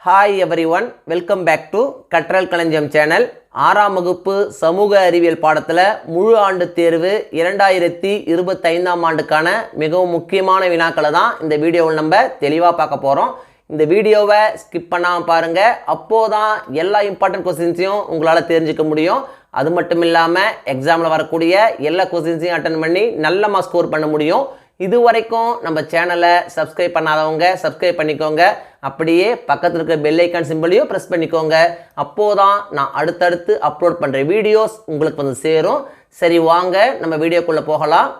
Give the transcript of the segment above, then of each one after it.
Hi everyone, welcome back to கற்றல் களஞ்சியம் channel. 6ஆம் வகுப்பு சமூக அறிவியல் பாடத்தில் முழு ஆண்டு தேர்வு 2025ஆம் ஆண்டுக்கான மிகவும் முக்கியமான வினாக்களை தான் இந்த வீடியோவில் நம்ம தெளிவாக பார்க்க போகிறோம். இந்த வீடியோவை ஸ்கிப் பண்ணாமல் பாருங்கள். அப்போதான் எல்லா இம்பார்ட்டன்ட் கொஸ்டின்ஸையும் உங்களால் தெரிஞ்சுக்க முடியும். அது மட்டும் இல்லாமல் எக்ஸாமில் வரக்கூடிய எல்லா கொஸ்டின்ஸையும் அட்டன் பண்ணி நல்ல மார்க் ஸ்கோர் பண்ண முடியும். இது வரைக்கும் நம்ம சேனலை சப்ஸ்கிரைப் பண்ணாதவங்க சப்ஸ்கிரைப் பண்ணிக்கோங்க. அப்படியே பக்கத்தில் இருக்க பெல் ஐக்கான் சிம்பிளையும் ப்ரெஸ் பண்ணிக்கோங்க. அப்போதான் நான் அடுத்தடுத்து அப்லோட் பண்ணுற வீடியோஸ் உங்களுக்கு வந்து சேரும். சரி, வாங்க நம்ம வீடியோக்குள்ளே போகலாம்.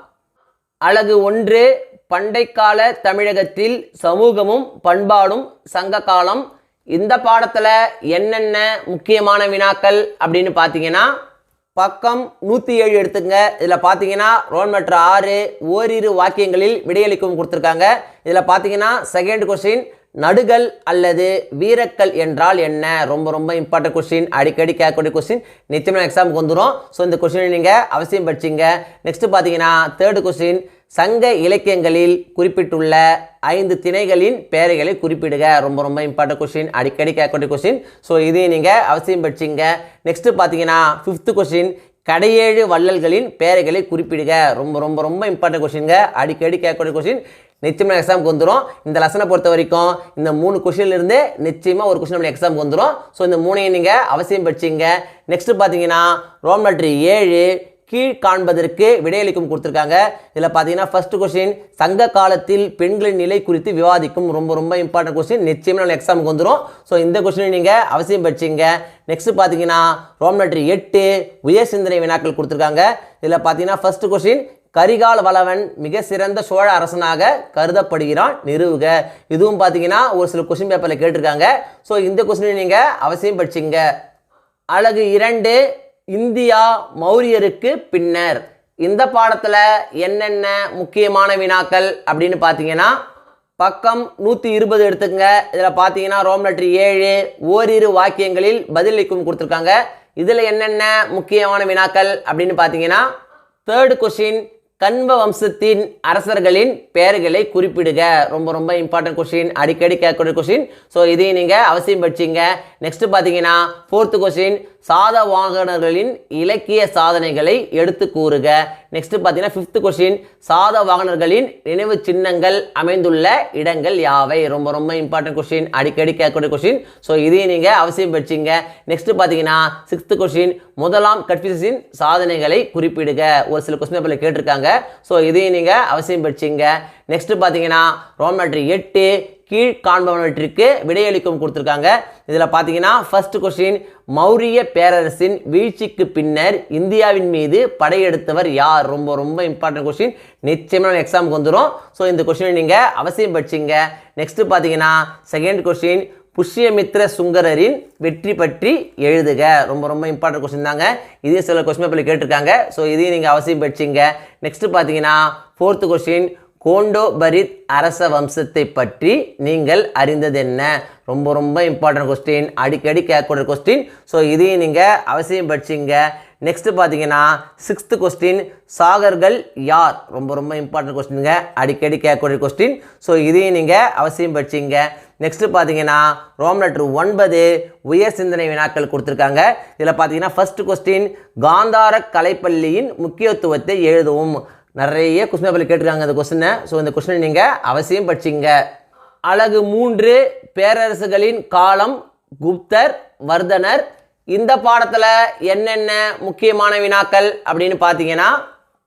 அலகு 1, பண்டைக்கால தமிழகத்தில் சமூகமும் பண்பாடும் சங்க காலம். இந்த பாடத்தில் என்னென்ன முக்கியமான வினாக்கள் அப்படின்னு பார்த்தீங்கன்னா, பக்கம் 107 எடுத்துங்க. இதில் பார்த்தீங்கன்னா ரோல் நம்பர் 6 ஓரிரு வாக்கியங்களில் விடையளிக்கும் கொடுத்துருக்காங்க. இதில் பார்த்தீங்கன்னா செகண்ட் கொஸ்டின், நடுகள் அல்லது வீரக்கல் என்றால் என்ன? ரொம்ப இம்பார்ட்டன்ட் கொஸ்டின், அடிக்கடி கேட்கக்கூடிய கொஸ்டின், நிச்சயமாக எக்ஸாமுக்கு வந்துடும். ஸோ இந்த கொஸ்டினை நீங்கள் அவசியம் படிச்சிங்க. நெக்ஸ்ட் பார்த்தீங்கன்னா தேர்டு கொஸ்டின், சங்க இலக்கியங்களில் குறிப்பிட்டுள்ள 5 திணைகளின் பெயர்களை குறிப்பிடுக. ரொம்ப இம்பார்ட்டன்ட் கொஸ்டின், அடிக்கடி கேட்கக்கூடிய கொஸ்டின். ஸோ இதையும் நீங்கள் அவசியம் படிச்சிங்க. நெக்ஸ்ட் பார்த்தீங்கன்னா 5th கொஸ்டின், கடையேழு வள்ளல்களின் பெயர்களை குறிப்பிடுக. ரொம்ப இம்பார்ட்டன்ட் கொஸ்டின்ங்க, அடிக்கடி கேட்கக்கூடிய கொஸ்டின், நிச்சயமாக எக்ஸாமுக்கு வந்துடும். இந்த லெசனை பொறுத்த வரைக்கும் இந்த 3 கொஸ்டின்லேருந்து நிச்சயமாக ஒரு கொஸ்டின் நம்ம எக்ஸாமுக்கு வந்துடும். ஸோ இந்த 3ஐயும் நீங்கள் அவசியம் படிச்சிங்க. நெக்ஸ்ட் பார்த்தீங்கன்னா ரோல் நம்பர் 7 கீழ் காண்பதற்கு விடையளிக்கும் கொடுத்துருக்காங்க. இதில் பார்த்தீங்கன்னா ஃபர்ஸ்ட் கொஸ்டின், சங்க காலத்தில் பெண்களின் நிலை குறித்து விவாதிக்கும். ரொம்ப இம்பார்ட்டன்ட் கொஸ்டின், நிச்சயமாக நம்ம எக்ஸாமுக்கு வந்துடும். ஸோ இந்த கொஸ்டினை நீங்கள் அவசியம் படிச்சிங்க. நெக்ஸ்ட் பார்த்தீங்கன்னா ரோல் நம்பர் 8 உயர் சிந்தனை வினாக்கள் கொடுத்துருக்காங்க. இதில் பார்த்தீங்கன்னா ஃபர்ஸ்ட் கொஸ்டின், கரிகால வளவன் மிக சிறந்த சோழ அரசனாக கருதப்படுகிறான், நிறுவுக. இதுவும் பார்த்தீங்கன்னா ஒரு சில கொஸ்டின் பேப்பரில் கேட்டிருக்காங்க. ஸோ இந்த கொஸ்டினை நீங்கள் அவசியம் படிச்சிங்க. அலகு 2 இந்தியா மௌரியருக்கு பின்னர். இந்த பாடத்தில் என்னென்ன முக்கியமான வினாக்கள் அப்படின்னு பார்த்தீங்கன்னா, பக்கம் 120 எடுத்துக்கங்க. இதில் பார்த்தீங்கன்னா ரோல் நம்பர் 7 ஓரிரு வாக்கியங்களில் பதிலளிக்கும் கொடுத்துருக்காங்க. இதில் என்னென்ன முக்கியமான வினாக்கள் அப்படின்னு பார்த்தீங்கன்னா, தேர்டு கொஸ்டின், கண்வ வம்சத்தின் அரசர்களின் பெயர்களை குறிப்பிடுக. ரொம்ப இம்பார்ட்டன்ட் கொஸ்டின், அடிக்கடி கேட்கக்கூடிய கொஸ்டின். ஸோ இதையும் நீங்கள் அவசியம் படிச்சிங்க. நெக்ஸ்ட் பார்த்தீங்கன்னா 4th கொஸ்டின், சாதவாகனர்களின் இலக்கிய சாதனைகளை எடுத்து கூறுக. நெக்ஸ்ட் பார்த்தீங்கன்னா 5th கொஸ்டின், சாதவாகனர்களின் நினைவு சின்னங்கள் அமைந்துள்ள இடங்கள் யாவை? ரொம்ப இம்பார்ட்டன்ட் கொஸ்டின், அடிக்கடி கேட்கக்கூடிய கொஸ்டின். ஸோ இதையும் நீங்கள் அவசியம் படிச்சிங்க. நெக்ஸ்ட் பார்த்தீங்கன்னா 6th கொஸ்டின், முதலாம் கன்ஃபூசியஸின் சாதனைகளை குறிப்பிடுக. ஒரு சில கொஸ்டின் பேப்பரில் கேட்டிருக்காங்க. ஸோ இதையும் நீங்கள் அவசியம் படிச்சிங்க. நெக்ஸ்ட் பார்த்தீங்கன்னா ரோல் நம்பர் 8 கீழ் காண்பவற்றிற்கு விடையளிக்கும் கொடுத்துருக்காங்க. இதில் பார்த்தீங்கன்னா ஃபர்ஸ்ட் கொஸ்டின், மௌரிய பேரரசின் வீழ்ச்சிக்கு பின்னர் இந்தியாவின் மீது படையெடுத்தவர் யார்? ரொம்ப இம்பார்ட்டன்ட் கொஸ்டின், நிச்சயமாக எக்ஸாமுக்கு வந்துடும். ஸோ இந்த கொஸ்டினை நீங்கள் அவசியம் படிச்சிங்க. நெக்ஸ்ட் பார்த்தீங்கன்னா செகண்ட் கொஸ்டின், புஷ்யமித்ர சுங்கரரின் வெற்றி பற்றி எழுதுக. ரொம்ப இம்பார்ட்டன்ட் கொஸ்டின் தாங்க. இதே சில கொஸ்டின் பேப்பரில் கேட்டிருக்காங்க. ஸோ இதையும் நீங்கள் அவசியம் படிச்சிங்க. நெக்ஸ்ட் பார்த்தீங்கன்னா 4th கொஸ்டின், கோண்டோபரித் அரச வம்சத்தை பற்றி நீங்கள் அறிந்தது என்ன? ரொம்ப இம்பார்ட்டன்ட் கொஸ்டின், அடிக்கடி கேட்கக்கூடிய கொஸ்டின். ஸோ இதையும் நீங்கள் அவசியம் படிச்சிங்க. நெக்ஸ்ட் பார்த்தீங்கன்னா 6th கொஸ்டின், சாகர்கள் யார்? ரொம்ப இம்பார்ட்டன்ட் கொஸ்டினுங்க, அடிக்கடி கேட்கக்கூடிய கொஸ்டின். ஸோ இதையும் நீங்கள் அவசியம் படிச்சிங்க. நெக்ஸ்ட் பார்த்தீங்கன்னா ரோல் நம்பர் 9 உயர் சிந்தனை வினாக்கள் கொடுத்துருக்காங்க. இதில் பார்த்தீங்கன்னா ஃபர்ஸ்ட் கொஸ்டின், காந்தார கலைப்பள்ளியின் முக்கியத்துவத்தை எழுதவும். நிறைய கொஸ்டின் பேப்பரில் கேட்டிருக்காங்க இந்த கொஸ்டினை. ஸோ இந்த கொஸ்டினை நீங்கள் அவசியம் படிச்சிங்க. அலகு 3 பேரரசுகளின் காலம், குப்தர், வர்தனர். இந்த பாடத்தில் என்னென்ன முக்கியமான வினாக்கள் அப்படின்னு பார்த்தீங்கன்னா,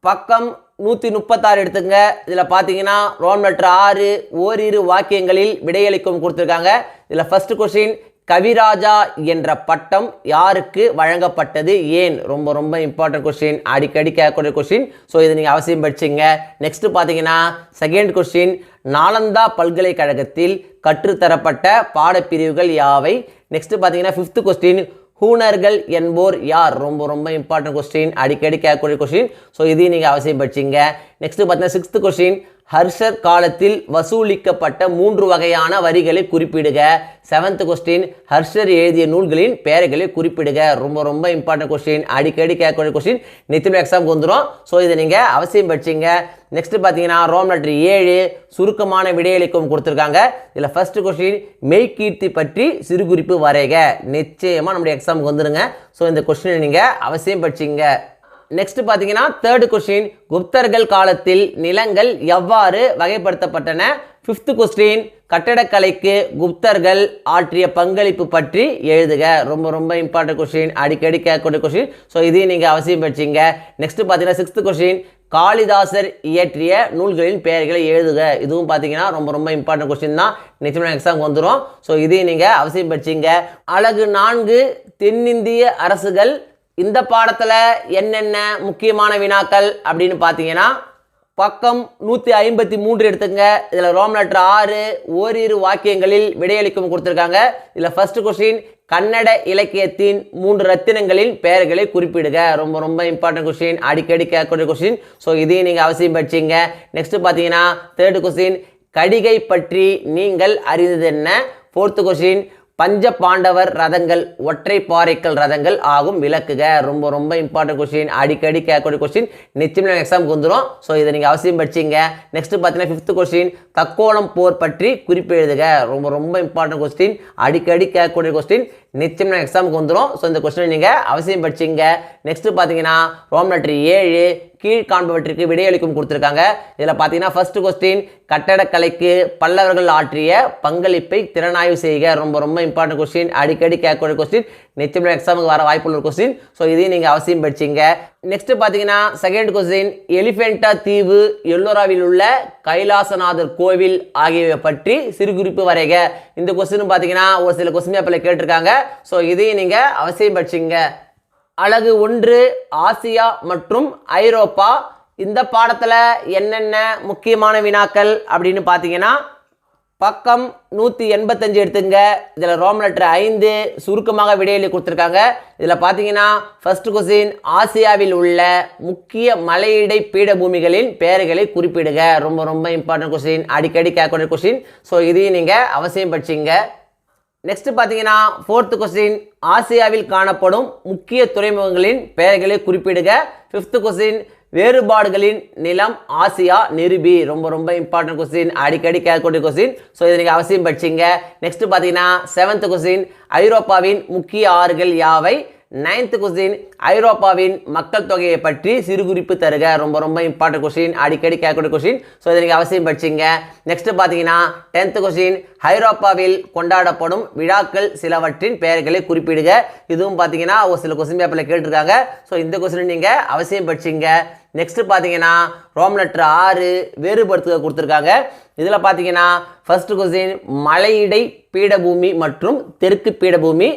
பக்கம் 136 எடுத்துங்க. இதில் பார்த்தீங்கன்னா ரோல் நம்பர் 6 ஓரிரு வாக்கியங்களில் விடையளிக்கும் கொடுத்துருக்காங்க. இதில் ஃபர்ஸ்ட் கொஸ்டின், கவிராஜா என்ற பட்டம் யாருக்கு வழங்கப்பட்டது, ஏன்? ரொம்ப இம்பார்ட்டன்ட் கொஸ்டின், அடிக்கடி கேட்கக்கூடிய கொஸ்டின். ஸோ இதை நீங்கள் அவசியம் படிச்சிங்க. நெக்ஸ்ட் பார்த்தீங்கன்னா செகண்ட் கொஸ்டின், நாலந்தா பல்கலைக்கழகத்தில் கற்றுத்தரப்பட்ட பாடப்பிரிவுகள் யாவை? நெக்ஸ்ட் பார்த்தீங்கன்னா 5th கொஸ்டின், ஹூனர்கள் என்போர் யார்? ரொம்ப இம்பார்ட்டன்ட் கொஸ்டின், அடிக்கடி கேட்கக்கூடிய கொஸ்டின். ஸோ இதையும் நீங்கள் அவசியம் படிச்சிங்க. நெக்ஸ்ட் பார்த்தீங்கன்னா 6th கொஸ்டின், ஹர்ஷர் காலத்தில் வசூலிக்கப்பட்ட 3 வகையான வரிகளை குறிப்பிடுக. 7th கொஸ்டின், ஹர்ஷர் எழுதிய நூல்களின் பெயர்களை குறிப்பிடுக. ரொம்ப ரொம்ப இம்பார்ட்டன்ட் கொஸ்டின், அடிக்கடி கேட்கக்கூடிய கொஸ்டின், நிச்சயமாக எக்ஸாமுக்கு வந்துடும். ஸோ இதை நீங்கள் அவசியம் படிச்சிங்க. நெக்ஸ்ட் பார்த்தீங்கன்னா ரோம் லெட்டர் 7 சுருக்கமான விடையளிக்கும் கொடுத்துருக்காங்க. இதில் ஃபர்ஸ்ட் கொஸ்டின், மெய்கீர்த்தி பற்றி சிறு குறிப்பு வரைக. நிச்சயமாக நம்முடைய எக்ஸாமுக்கு வந்துடுங்க. ஸோ இந்த கொஸ்டினை நீங்கள் அவசியம் படிச்சிங்க. நெக்ஸ்ட் பார்த்தீங்கன்னா தேர்ட் கொஸ்டின், குப்தர்கள் காலத்தில் நிலங்கள் எவ்வாறு வகைப்படுத்தப்பட்டன. 5th கொஸ்டின், கட்டடக்கலைக்கு குப்தர்கள் ஆற்றிய பங்களிப்பு பற்றி எழுதுக. ரொம்ப ரொம்ப இம்பார்ட்டன்ட் கொஸ்டின், அடிக்கடி கேட்கக்கூடிய கொஸ்டின். ஸோ இதையும் நீங்கள் அவசியம் படிச்சிங்க. நெக்ஸ்ட் பார்த்தீங்கன்னா 6th கொஸ்டின், காளிதாசர் இயற்றிய நூல்களின் பெயர்களை எழுதுக. இதுவும் பார்த்தீங்கன்னா ரொம்ப ரொம்ப இம்பார்ட்டன்ட் கொஸ்டின் தான், நிச்சயமாக எக்ஸாம் வந்துடும். ஸோ இதையும் நீங்கள் அவசியம் படிச்சிங்க. அழகு 4 தென்னிந்திய அரசுகள். இந்த பாடத்தில் என்னென்ன முக்கியமான வினாக்கள் அப்படின்னு பார்த்தீங்கன்னா பக்கம் 153 எடுத்துங்க. இதில் ரோம் லெட்டர் 6 ஓரிரு வாக்கியங்களில் விடையளிக்கும் கொடுத்துருக்காங்க. இதில் ஃபர்ஸ்ட் கொஸ்டின், கன்னட இலக்கியத்தின் 3 ரத்தினங்களின் பெயர்களை குறிப்பிடுக. ரொம்ப ரொம்ப இம்பார்ட்டன்ட் கொஸ்டின், அடிக்கடி கேட்கக்கூடிய கொஸ்டின். ஸோ இதையும் நீங்கள் அவசியம் படிச்சிங்க. நெக்ஸ்ட் பார்த்தீங்கன்னா தேர்ட் கொஸ்டின், கடிகை பற்றி நீங்கள் அறிந்தது என்ன. 4th கொஸ்டின், பஞ்ச பாண்டவர் ரதங்கள் ஒற்றை பாறைக்கல் ரதங்கள் ஆகும் விளக்குக. ரொம்ப ரொம்ப இம்பார்ட்டன்ட் கொஸ்டின், அடிக்கடி கேட்கக்கூடிய கொஸ்டின், நிச்சயமாக எக்ஸாமுக்கு வந்துடும். ஸோ இதை நீங்கள் அவசியம் படிச்சிங்க. நெக்ஸ்ட் பார்த்தீங்கன்னா 5th கொஸ்டின், தக்கோலம் போர் பற்றி குறிப்பு எழுதுக. ரொம்ப ரொம்ப இம்பார்ட்டன்ட் கொஸ்டின், அடிக்கடி கேட்கக்கூடிய கொஸ்டின், நிச்சயமாக எக்ஸாமுக்கு வந்துடும். ஸோ இந்த கொஸ்டினை நீங்கள் அவசியம் படிச்சிங்க. நெக்ஸ்ட் பார்த்தீங்கன்னா ரோம் லெட்டர் 7 கீழ்காண்பவற்றிற்கு விடையளிக்கும் கொடுத்துருக்காங்க. இதில் பார்த்தீங்கன்னா ஃபர்ஸ்ட் கொஸ்டின், கட்டடக்கலைக்கு பல்லவர்கள் ஆற்றிய பங்களிப்பை திறனாய்வு செய்க. ரொம்ப ரொம்ப இம்பார்ட்டன்ட் கொஸ்டின், அடிக்கடி கேட்கக்கூடிய கொஸ்டின், நிச்சயமாக எக்ஸாமுக்கு வர வாய்ப்புள்ள கொஸ்டின். ஸோ இதையும் நீங்கள் அவசியம் படிச்சிங்க. நெக்ஸ்ட் பார்த்தீங்கன்னா செகண்ட் கொஸ்டின், எலிஃபென்டா தீவு, எல்லோராவில் உள்ள கைலாசநாதர் கோவில் ஆகியவை பற்றி சிறு குறிப்பு வரைக. இந்த கொஸ்டின் பார்த்தீங்கன்னா ஒரு சில கொஸ்டின் பேப்பரில் கேட்டிருக்காங்க. ஸோ இதையும் நீங்கள் அவசியம் படிச்சிங்க. அழகு 1 ஆசியா மற்றும் ஐரோப்பா. இந்த பாடத்தில் என்னென்ன முக்கியமான வினாக்கள் அப்படின்னு பார்த்தீங்கன்னா பக்கம் 185 எடுத்துங்க. இதில் ரோம் லெட்டர் 5 சுருக்கமாக விடையளி கொடுத்துருக்காங்க. இதில் பார்த்தீங்கன்னா ஃபர்ஸ்ட் கொஸ்டின், ஆசியாவில் உள்ள முக்கிய மலையிடை பீடபூமிகளின் பெயர்களை குறிப்பிடுக. ரொம்ப ரொம்ப இம்பார்ட்டன்ட் கொஸ்டின், அடிக்கடி கேட்கக்கூடிய கொஸ்டின். ஸோ இதையும் நீங்கள் அவசியம் படிச்சிங்க. நெக்ஸ்ட் பார்த்தீங்கன்னா 4th கொஸ்டின், ஆசியாவில் காணப்படும் முக்கிய துறைமுகங்களின் பெயர்களை குறிப்பிடுக. 5th கொஸ்டின், வேறுபாடுகளின் நிலம் ஆசியா நிரூபி. ரொம்ப ரொம்ப இம்பார்ட்டன்ட் கொஸ்டின், அடிக்கடி கேட்கக்கூடிய கொஸ்டின். ஸோ இதை நீங்கள் அவசியம் படிச்சிங்க. நெக்ஸ்ட் பார்த்தீங்கன்னா 7th கொஸ்டின், ஐரோப்பாவின் முக்கிய ஆறுகள் யாவை. 9th கொஸ்டின், ஐரோப்பாவின் மக்கள் தொகையை பற்றி சிறு குறிப்பு தருக. ரொம்ப ரொம்ப இம்பார்ட்டன்ட் கொஸ்டின், அடிக்கடி கேட்கக்கூடிய கொஸ்டின். ஸோ இதை நீங்கள் அவசியம் படிச்சிங்க. நெக்ஸ்ட் பார்த்தீங்கன்னா 10th கொஸ்டின், ஐரோப்பாவில் கொண்டாடப்படும் விழாக்கள் சிலவற்றின் பெயர்களை குறிப்பிடுக. இதுவும் பார்த்தீங்கன்னா ஒரு சில கொஸ்டின் பேப்பரில் கேட்டிருக்காங்க. ஸோ இந்த கொஸ்டின் நீங்கள் அவசியம் படிச்சிங்க. நெக்ஸ்ட் பார்த்தீங்கன்னா ரோம் லெட்டர் 6 வேறுபடுத்துக கொடுத்துருக்காங்க. இதில் பார்த்தீங்கன்னா ஃபர்ஸ்ட் கொஸ்டின், மலையிடை பீடபூமி மற்றும் தெற்கு பீடபூமி.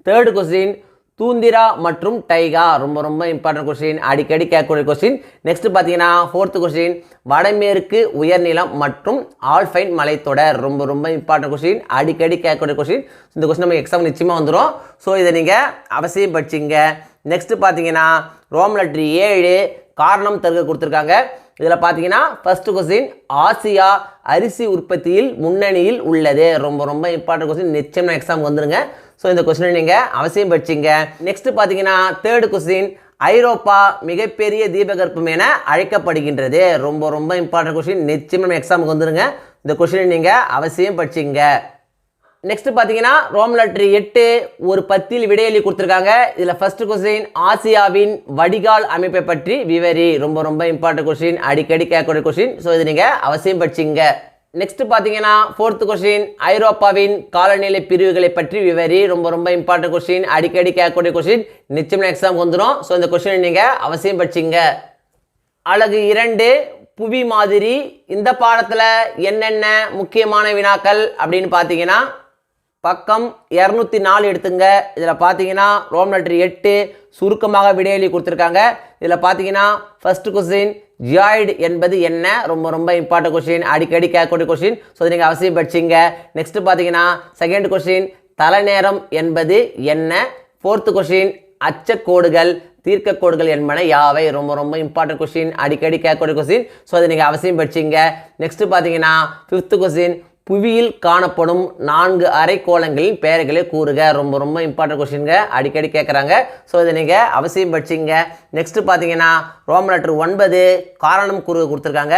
தேர்ட் கொஸ்டின், தூந்திரா மற்றும் டைகா. ரொம்ப ரொம்ப இம்பார்ட்டன்ட் கொஸ்டின், அடிக்கடி கேட்கக்கூடிய கொஸ்டின். நெக்ஸ்ட் பார்த்தீங்கன்னா 4th கொஸ்டின், வடமேற்கு உயர்நிலம் மற்றும் ஆல்பைன் மலைத்தொடர். ரொம்ப ரொம்ப இம்பார்ட்டன்ட் கொஸ்டின், அடிக்கடி கேட்கக்கூடிய கொஸ்டின். இந்த கொஸ்டின் நம்ம எக்ஸாம் நிச்சயமாக வந்துடும். ஸோ இதை நீங்கள் அவசியம் படிச்சிங்க. நெக்ஸ்ட் பார்த்தீங்கன்னா ரோம் லெட்டர் 7 காரணம் தருக கொடுத்துருக்காங்க. இதில் பார்த்தீங்கன்னா ஃபர்ஸ்ட் கொஸ்டின், ஆசியா அரிசி உற்பத்தியில் முன்னணியில் உள்ளது. ரொம்ப ரொம்ப இம்பார்ட்டன்ட் கொஸ்டின், நிச்சயமாக எக்ஸாம் வந்துருங்க. ஸோ இந்த கொஸ்டினை நீங்கள் அவசியம் படிச்சிங்க. நெக்ஸ்ட் பார்த்தீங்கன்னா தேர்ட் கொஸ்டின், ஐரோப்பா மிகப்பெரிய தீபகற்பம் என அழைக்கப்படுகின்றது. ரொம்ப ரொம்ப இம்பார்ட்டன்ட் கொஸ்டின், நிச்சயமாக எக்ஸாமுக்கு வந்துருங்க. இந்த கொஸ்டினை நீங்கள் அவசியம் படிச்சிங்க. நெக்ஸ்ட் பார்த்தீங்கன்னா ரோம் லெட்டர் 8 ஒரு பத்தியில் விடையளி கொடுத்துருக்காங்க. இதில் ஃபர்ஸ்ட் கொஸ்டின், ஆசியாவின் வடிகால் அமைப்பை பற்றி விவரி. ரொம்ப ரொம்ப இம்பார்ட்டன்ட் கொஸ்டின், அடிக்கடி கேட்கக்கூடிய கொஸ்டின். ஸோ இது நீங்கள் அவசியம் படிச்சிங்க. நெக்ஸ்ட் பார்த்தீங்கன்னா 4th கொஸ்டின், ஐரோப்பாவின் காலநிலை பிரிவுகளை பற்றி விவரி. ரொம்ப ரொம்ப இம்பார்ட்டன்ட் கொஸ்டின், அடிக்கடி கேட்கக்கூடிய கொஸ்டின், நிச்சயமாக எக்ஸாம் வந்துடும். ஸோ இந்த கொஸ்டினை நீங்கள் அவசியம் படிச்சிங்க. அழகு 2 புவி மாதிரி. இந்த பாடத்தில் என்னென்ன முக்கியமான வினாக்கள் அப்படின்னு பார்த்தீங்கன்னா பக்கம் 204 எடுத்துங்க. இதில் பார்த்தீங்கன்னா ரோம் லெட்டர் 8 சுருக்கமாக விடையளி கொடுத்துருக்காங்க. இதில் பார்த்தீங்கன்னா ஃபர்ஸ்ட் கொஸ்டின், ஜியாய்டு என்பது என்ன. ரொம்ப ரொம்ப இம்பார்ட்டன்ட் கொஸ்டின், அடிக்கடி கேட்கக்கூடிய கொஸ்டின். ஸோ இதை நீங்கள் அவசியம் படிச்சிங்க. நெக்ஸ்ட் பார்த்தீங்கன்னா செகண்ட் கொஸ்டின், தலைநேரம் என்பது என்ன. 4th கொஸ்டின், அச்சக்கோடுகள் தீர்க்கக்கோடுகள் என்பன யாவை? ரொம்ப ரொம்ப இம்பார்ட்டன்ட் கொஸ்டின், அடிக்கடி கேட்கக்கூடிய கொஸ்டின். ஸோ அதை நீங்கள் அவசியம் படிச்சிங்க. நெக்ஸ்ட் பார்த்தீங்கன்னா 5th கொஸ்டின், புவியில் காணப்படும் 4 அரைக்கோளங்களின் பெயர்களை கூறுக. ரொம்ப ரொம்ப இம்பார்ட்டன்ட் கொஸ்டின்ங்க, அடிக்கடி கேட்குறாங்க. ஸோ இதை நீங்கள் அவசியம் படிச்சிங்க. நெக்ஸ்ட் பார்த்தீங்கன்னா ரோமன் லெட்டர் 9 காரணம் கூறு கொடுத்துருக்காங்க.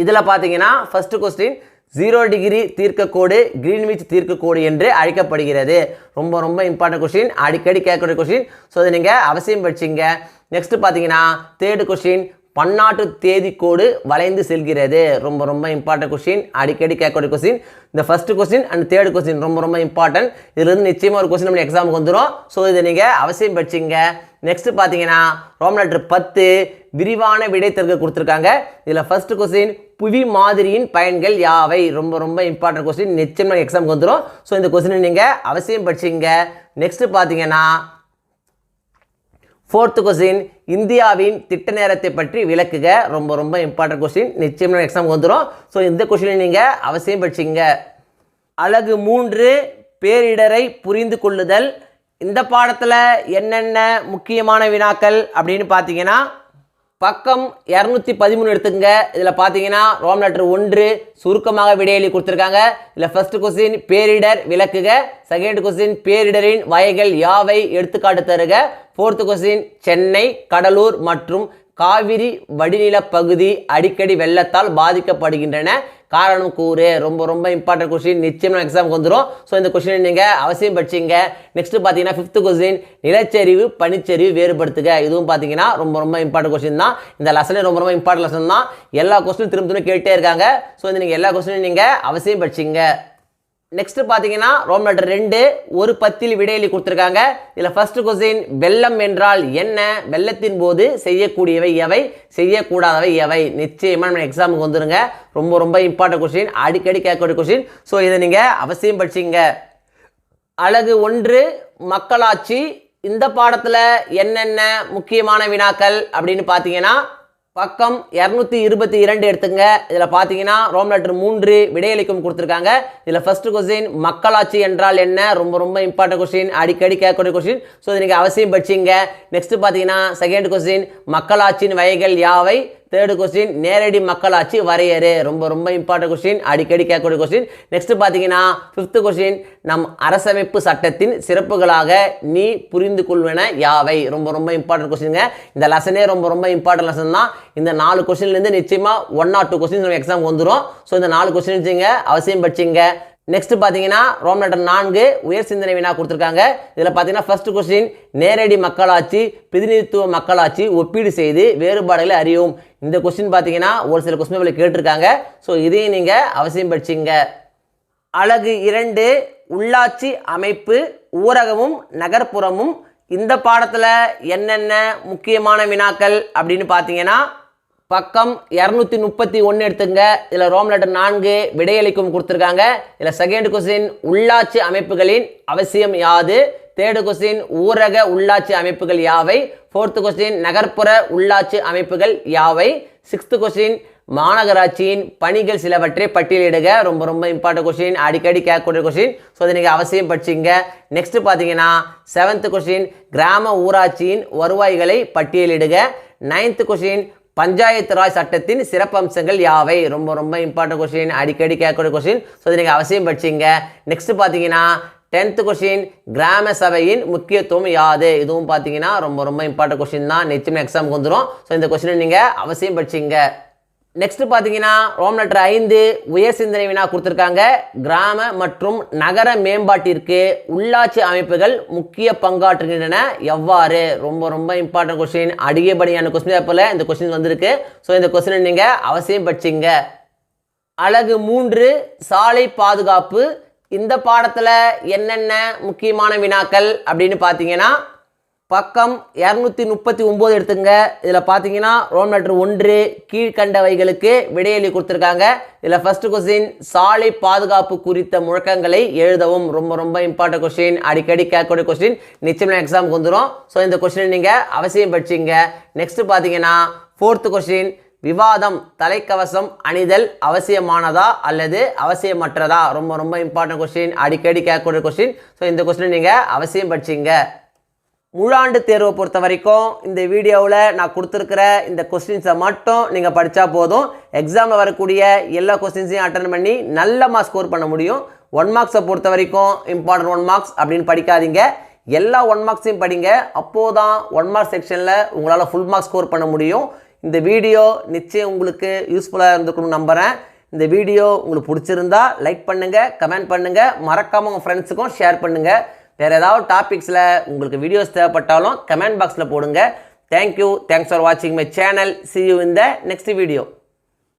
இதில் பார்த்தீங்கன்னா ஃபர்ஸ்ட் கொஸ்டின், 0 டிகிரி தீர்க்கக்கோடு கிரீன்விச் தீர்க்கக்கோடு என்று அழைக்கப்படுகிறது. ரொம்ப ரொம்ப இம்பார்ட்டன்ட் கொஸ்டின், அடிக்கடி கேட்கக்கூடிய கொஸ்டின். ஸோ அதை நீங்கள் அவசியம் படிச்சிங்க. நெக்ஸ்ட் பார்த்தீங்கன்னா 3rd கொஸ்டின், பன்னாட்டு தேதிக்கோடு வளைந்து செல்கிறது. ரொம்ப ரொம்ப இம்பார்ட்டன்ட் கொஸ்டின், அடிக்கடி கேட்கக்கூடிய கொஸ்டின். இந்த first question and 3rd question ரொம்ப ரொம்ப இம்பார்ட்டன்ட். இதுலேருந்து நிச்சயமாக ஒரு கொஸ்டின் நம்ம எக்ஸாமுக்கு வந்துடும். ஸோ இதை நீங்கள் அவசியம் படிச்சிங்க. நெக்ஸ்ட் பார்த்தீங்கன்னா ரோமன் லெட்டர் 10 விரிவான விடை தருக கொடுத்துருக்காங்க. இதில் ஃபர்ஸ்ட் கொஸ்டின், புவி மாதிரியின் பயன்கள் யாவை? ரொம்ப ரொம்ப இம்பார்ட்டன்ட் கொஸ்டின், நிச்சயமாக எக்ஸாமுக்கு வந்துடும். ஸோ இந்த கொஸ்டினை நீங்கள் அவசியம் படிச்சிங்க. நெக்ஸ்ட் பார்த்தீங்கன்னா 4th கொஸ்டின், இந்தியாவின் திட்ட நேரத்தை பற்றி விளக்குக. ரொம்ப ரொம்ப இம்பார்ட்டன்ட் கொஸ்டின், நிச்சயமாக எக்ஸாமுக்கு வந்துடும். ஸோ இந்த கொஸ்டினை நீங்கள் அவசியம் படிச்சிங்க. அலகு 3 பேரிடரை புரிந்து கொள்ளுதல். இந்த பாடத்தில் என்னென்ன முக்கியமான வினாக்கள் அப்படின்னு பார்த்தீங்கன்னா பக்கம் 213 எடுத்துங்க. இதில் பார்த்தீங்கன்னா ரோமன் லெட்டர் 1 சுருக்கமாக விடையெளி கொடுத்துருக்காங்க. இதில் ஃபர்ஸ்ட் கொஸ்டின், பேரிடர் விளக்குக. செகண்ட் கொஸ்டின், பேரிடரின் வகைகள் யாவை? எடுத்துக்காட்டு தருக. 4th கொஸ்டின், சென்னை, கடலூர் மற்றும் காவிரி வடிநில பகுதி அடிக்கடி வெள்ளத்தால் பாதிக்கப்படுகின்றன, காரணம் கூறு. ரொம்ப ரொம்ப இம்பார்ட்டன்ட் கொஸ்டின், நிச்சயமாக எக்ஸாமுக்கு வந்துடும். ஸோ இந்த கொஸ்டினை நீங்கள் அவசியம் படிச்சிங்க. நெக்ஸ்ட் பார்த்தீங்கன்னா 5th கொஸ்டின், நிலச்சரிவு பனிச்சரிவு வேறுபடுத்துக. இதுவும் பார்த்தீங்கன்னா ரொம்ப ரொம்ப இம்பார்ட்டன்ட் கொஸ்டின் தான். இந்த லெசனே ரொம்ப ரொம்ப இம்பார்ட்டன்ட் லெசன் தான். எல்லா கொஸ்டினும் திரும்ப திரும்ப கேட்டே இருக்காங்க. ஸோ இந்த நீங்கள் எல்லா கொஸ்டினும் நீங்கள் அவசியம் படிச்சிங்க. நெக்ஸ்ட் பார்த்தீங்கன்னா ரோமன் லெட்டர் 2 ஒரு பத்தில் விடையெளி கொடுத்துருக்காங்க. இதில் ஃபர்ஸ்ட் கொஸ்டின், வெள்ளம் என்றால் என்ன? வெள்ளத்தின் போது செய்யக்கூடியவை எவை? செய்யக்கூடாதவை எவை? நிச்சயமாக நம்ம எக்ஸாமுக்கு வந்துருங்க. ரொம்ப ரொம்ப இம்பார்ட்டன்ட் கொஸ்டின், அடிக்கடி கேட்கக்கூடிய கொஸ்டின். ஸோ இதை நீங்கள் அவசியம் படிச்சிங்க. அலகு 1 மக்களாட்சி. இந்த பாடத்தில் என்னென்ன முக்கியமான வினாக்கள் அப்படின்னு பார்த்தீங்கன்னா பக்கம் 222 எடுத்துங்க. இதில் பார்த்தீங்கன்னா ரோமன் லெட்டர் 3 விடையளிக்கும் கொடுத்துருக்காங்க. இதில் ஃபர்ஸ்ட் கொஸ்டின், மக்களாட்சி என்றால் என்ன? ரொம்ப ரொம்ப இம்பார்ட்டன்ட் கொஸ்டின், அடிக்கடி கேட்கக்கூடிய கொஸ்டின். ஸோ இதை நீங்கள் அவசியம் படிச்சிங்க. நெக்ஸ்ட் பார்த்தீங்கன்னா செகண்ட் கொஸ்டின், மக்களாட்சியின் வகைகள் யாவை? 3rd கொஸ்டின், நேரடி மக்களாட்சி வரையறு. ரொம்ப ரொம்ப இம்பார்ட்டன்ட் கொஸ்டின், அடிக்கடி கேட்கக்கூடிய கொஸ்டின். நெக்ஸ்ட் பார்த்தீங்கன்னா 5th கொஸ்டின், நம் அரசமைப்பு சட்டத்தின் சிறப்புகளாக நீ புரிந்து கொள்வன யாவை? ரொம்ப ரொம்ப இம்பார்ட்டன்ட் கொஸ்டின்ங்க. இந்த லெசனே ரொம்ப ரொம்ப இம்பார்ட்டன்ட் லெசன் தான். இந்த 4 கொஸ்டின்லேருந்து நிச்சயமாக 1 or 2 கொஸ்டின் நம்ம எக்ஸாம் வந்துடும். ஸோ இந்த 4 கொஸ்டின் அவசியம் படிச்சிங்க. நெக்ஸ்ட் பார்த்தீங்கன்னா ரோமன் லெட்டர் 4 உயர் சிந்தனை வினா கொடுத்துருக்காங்க. இதில் பார்த்தீங்கன்னா ஃபர்ஸ்ட் கொஸ்டின், நேரடி மக்களாட்சி பிரதிநிதித்துவ மக்களாட்சி ஒப்பீடு செய்து வேறுபாடுகளை அறியும். இந்த கொஸ்டின் பார்த்தீங்கன்னா ஒரு சில கொஸ்டின் கேட்டிருக்காங்க. ஸோ இதையும் நீங்கள் அவசியம் படிச்சிங்க. அலகு 2 உள்ளாட்சி அமைப்பு ஊரகமும் நகர்ப்புறமும். இந்த பாடத்தில் என்னென்ன முக்கியமான வினாக்கள் அப்படின்னு பார்த்தீங்கன்னா பக்கம் 231 எடுத்துங்க. இதில் ரோமன் லெட்டர் 4 விடையளிக்கும் கொடுத்துருக்காங்க. இதில் செகண்ட் கொஸ்டின், உள்ளாட்சி அமைப்புகளின் அவசியம் யாது? 3rd கொஸ்டின், ஊரக உள்ளாட்சி அமைப்புகள் யாவை? 4th கொஸ்டின், நகர்ப்புற உள்ளாட்சி அமைப்புகள் யாவை? 6th கொஸ்டின், மாநகராட்சியின் பணிகள் சிலவற்றை பட்டியலிடுக. ரொம்ப ரொம்ப இம்பார்ட்டன்ட் கொஸ்டின், அடிக்கடி கேட்கக்கூடிய கொஸ்டின். ஸோ அதை நீங்கள் அவசியம் படிச்சிங்க. நெக்ஸ்ட் பார்த்தீங்கன்னா 7th கொஸ்டின், கிராம ஊராட்சியின் வருவாய்களை பட்டியலிடுக. 9th கொஸ்டின், பஞ்சாயத்து ராஜ் சட்டத்தின் சிறப்பம்சங்கள் யாவை? ரொம்ப ரொம்ப இம்பார்ட்டன்ட் கொஸ்டின், அடிக்கடி கேட்கக்கூடிய கொஸ்டின். ஸோ இதை நீங்கள் அவசியம் படிச்சிங்க. நெக்ஸ்ட் பார்த்தீங்கன்னா 10th கொஸ்டின், கிராம சபையின் முக்கியத்துவம் யாது? இதுவும் பார்த்தீங்கன்னா ரொம்ப ரொம்ப இம்பார்ட்டன்ட் கொஸ்டின் தான், நிச்சயமாக எக்ஸாமுக்கு வந்துடும். ஸோ இந்த கொஸ்டினை நீங்கள் அவசியம் படிச்சிங்க. நெக்ஸ்ட் பார்த்தீங்கன்னா ரோமன் லெட்டர் 5 உயர் சிந்தனை வினா கொடுத்துருக்காங்க. கிராம மற்றும் நகர மேம்பாட்டிற்கு உள்ளாட்சி அமைப்புகள் முக்கிய பங்காற்றுகின்றன எவ்வாறு? ரொம்ப ரொம்ப இம்பார்ட்டன்ட் கொஸ்டின், அதிகப்படியான கொஸ்டின் போல இந்த கொஸ்டின் வந்திருக்கு. ஸோ இந்த கொஸ்டினை நீங்கள் அவசியம் படிச்சிங்க. அலகு 3 சாலை பாதுகாப்பு. இந்த பாடத்தில் என்னென்ன முக்கியமான வினாக்கள் அப்படின்னு பார்த்தீங்கன்னா பக்கம் 239 எடுத்துங்க. இதில் பார்த்தீங்கன்னா ரோமன் லெட்டர் 1 கீழ்கண்டவைகளுக்கு விடையளி கொடுத்துருக்காங்க. இதில் ஃபர்ஸ்ட் கொஸ்டின், சாலை பாதுகாப்பு குறித்த முழக்கங்களை எழுதவும். ரொம்ப ரொம்ப இம்பார்ட்டன்ட் கொஸ்டின், அடிக்கடி கேட்கக்கூடிய கொஸ்டின், நிச்சயமாக எக்ஸாமுக்கு வந்துடும். ஸோ இந்த கொஸ்டினை நீங்கள் அவசியம் படிச்சிங்க. நெக்ஸ்ட் பார்த்தீங்கன்னா 4th கொஸ்டின், விவாதம் தலைக்கவசம் அணிதல் அவசியமானதா அல்லது அவசியமற்றதா? ரொம்ப ரொம்ப இம்பார்ட்டன்ட் கொஸ்டின், அடிக்கடி கேட்கக்கூடிய கொஸ்டின். ஸோ இந்த கொஸ்டினை நீங்கள் அவசியம் படிச்சிங்க. முழாண்டு தேர்வை பொறுத்த வரைக்கும் இந்த வீடியோவில் நான் கொடுத்துருக்கிற இந்த கொஸ்டின்ஸை மட்டும் நீங்கள் படித்தா போதும். எக்ஸாமில் வரக்கூடிய எல்லா கொஸ்டின்ஸையும் அட்டன் பண்ணி நல்ல மார்க்ஸ் ஸ்கோர் பண்ண முடியும். 1 மார்க்ஸை பொறுத்த வரைக்கும் இம்பார்ட்டன்ட் 1 மார்க்ஸ் அப்படின்னு படிக்காதீங்க. எல்லா 1 மார்க்ஸையும் படிங்க. அப்போது தான் 1 மார்க் செக்ஷனில் உங்களால் ஃபுல் மார்க்ஸ் ஸ்கோர் பண்ண முடியும். இந்த வீடியோ நிச்சயம் உங்களுக்கு யூஸ்ஃபுல்லாக இருந்துக்கணும்னு நம்புகிறேன். இந்த வீடியோ உங்களுக்கு பிடிச்சிருந்தா லைக் பண்ணுங்கள், கமெண்ட் பண்ணுங்கள், மறக்காமல் உங்கள் ஃப்ரெண்ட்ஸுக்கும் ஷேர் பண்ணுங்கள். வேறு ஏதாவது டாபிக்ஸில் உங்களுக்கு வீடியோஸ் தேவைப்பட்டாலும் கமெண்ட் பாக்ஸில் போடுங்க. தேங்க்யூ. தேங்க்ஸ் ஃபார் வாட்சிங் my channel. See you in the next video.